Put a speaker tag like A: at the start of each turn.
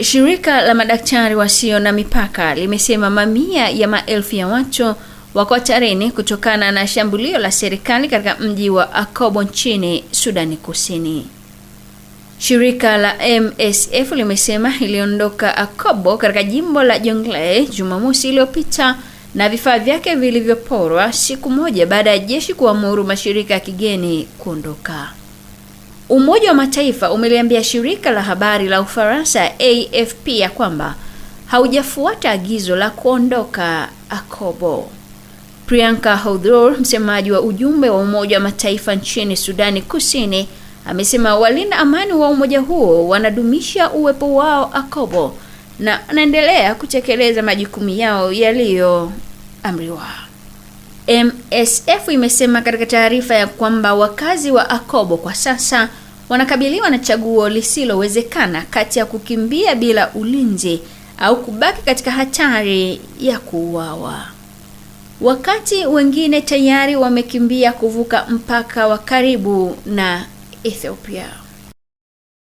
A: Shirika la madaktari wasio na mipaka limesema mamia ya maelfu ya watu wako hatarini kutokana na shambulio la serikali katika mji wa Akobo nchini Sudani Kusini. Shirika la MSF limesema iliondoka Akobo katika jimbo la Jonglei Jumamosi iliyopita na vifaa vyake vilivyoporwa siku moja baada ya jeshi kuamuru mashirika ya kigeni kuondoka. Umoja wa Mataifa umeliambia shirika la habari la Ufaransa AFP ya kwamba haujafuata agizo la kuondoka Akobo. Priyanka Haudoor, msemaji wa ujumbe wa Umoja wa Mataifa nchini Sudani Kusini, amesema walinda amani wa umoja huo wanadumisha uwepo wao Akobo na wanaendelea kutekeleza majukumu yao yaliyoamriwa. MSF imesema katika taarifa ya kwamba wakazi wa Akobo kwa sasa wanakabiliwa na chaguo lisilowezekana kati ya kukimbia bila ulinzi au kubaki katika hatari ya kuuawa. Wakati wengine tayari wamekimbia kuvuka mpaka wa karibu na Ethiopia.